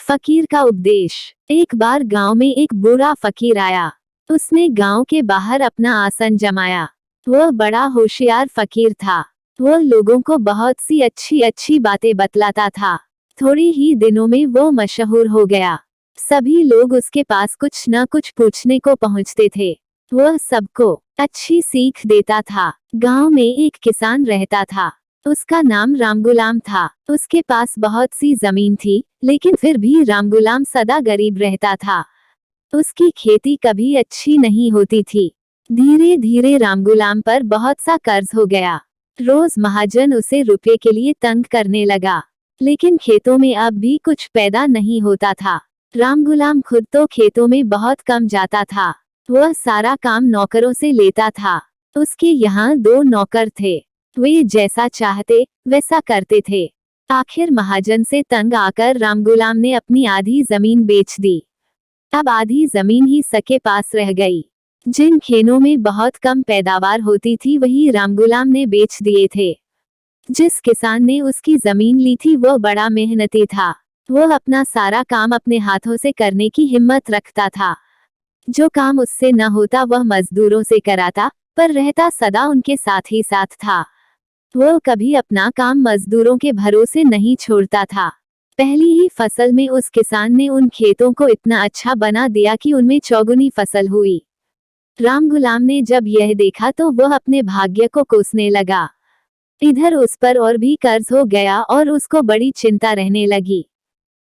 फकीर का उपदेश। एक बार गांव में एक बूढ़ा फकीर आया। उसने गांव के बाहर अपना आसन जमाया। वह बड़ा होशियार फकीर था। वह लोगों को बहुत सी अच्छी अच्छी बातें बतलाता था। थोड़े ही दिनों में वो मशहूर हो गया। सभी लोग उसके पास कुछ न कुछ पूछने को पहुंचते थे। वह सबको अच्छी सीख देता था। गांव में एक किसान रहता था। उसका नाम रामगुलाम था। उसके पास बहुत सी जमीन थी, लेकिन फिर भी रामगुलाम सदा गरीब रहता था। उसकी खेती कभी अच्छी नहीं होती थी। धीरे धीरे रामगुलाम पर बहुत सा कर्ज हो गया। रोज महाजन उसे रुपए के लिए तंग करने लगा, लेकिन खेतों में अब भी कुछ पैदा नहीं होता था। रामगुलाम खुद तो खेतों में बहुत कम जाता था। वह सारा काम नौकरों से लेता था। उसके यहाँ 2 नौकर थे। वे जैसा चाहते वैसा करते थे। आखिर महाजन से तंग आकर रामगुलाम ने अपनी आधी जमीन बेच दी। अब आधी जमीन ही सके पास रह गई। जिन खेनों में बहुत कम पैदावार होती थी वही रामगुलाम ने बेच दिए थे। जिस किसान ने उसकी जमीन ली थी वह बड़ा मेहनती था। वह अपना सारा काम अपने हाथों से करने की हिम्मत रखता था। जो काम उससे न होता वह मजदूरों से कराता, पर रहता सदा उनके साथ ही साथ था। वह कभी अपना काम मजदूरों के भरोसे नहीं छोड़ता था। पहली ही फसल में उस किसान ने उन खेतों को इतना अच्छा बना दिया कि उनमें चौगुनी फसल हुई। रामगुलाम ने जब यह देखा तो वह अपने भाग्य को कोसने लगा। इधर उस पर और भी कर्ज हो गया और उसको बड़ी चिंता रहने लगी।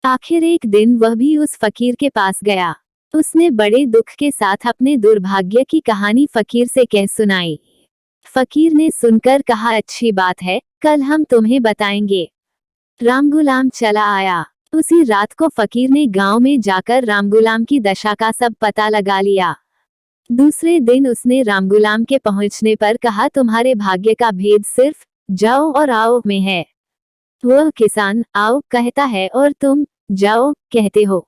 आखिर एक दिन वह भी उस फकीर के पास गया। उसने बड़े दुख के साथ अपने दुर्भाग्य की कहानी फकीर से कह सुनाई। फकीर ने सुनकर कहा, अच्छी बात है, कल हम तुम्हें बताएंगे। रामगुलाम चला आया। उसी रात को फकीर ने गांव में जाकर रामगुलाम की दशा का सब पता लगा लिया। दूसरे दिन उसने रामगुलाम के पहुंचने पर कहा, तुम्हारे भाग्य का भेद सिर्फ जाओ और आओ में है। वह किसान आओ कहता है और तुम जाओ कहते हो।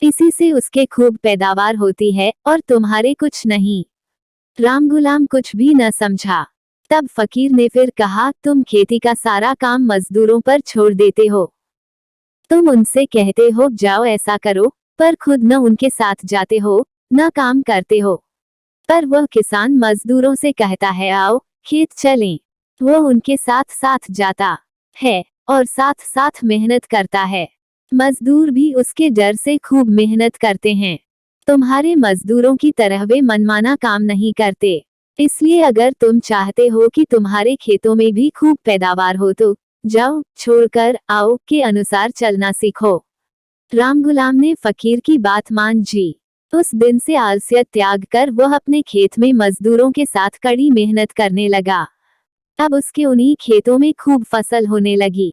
इसी से उसके खूब पैदावार होती है और तुम्हारे कुछ नहीं। रामगुलाम कुछ भी न समझा। तब फकीर ने फिर कहा, तुम खेती का सारा काम मजदूरों पर छोड़ देते हो। तुम उनसे कहते हो जाओ ऐसा करो, पर खुद न उनके साथ जाते हो न काम करते हो। पर वह किसान मजदूरों से कहता है आओ खेत चलें। वह उनके साथ साथ जाता है और साथ साथ मेहनत करता है। मजदूर भी उसके डर से खूब मेहनत करते हैं। तुम्हारे मजदूरों की तरह वे मनमाना काम नहीं करते। इसलिए अगर तुम चाहते हो कि तुम्हारे खेतों में भी खूब पैदावार हो तो जाओ छोड़कर आओ के अनुसार चलना सीखो। रामगुलाम ने फकीर की बात मान जी। उस दिन से आलस्य त्याग कर वह अपने खेत में मजदूरों के साथ कड़ी मेहनत करने लगा। अब उसके उन्हीं खेतों में खूब फसल होने लगी।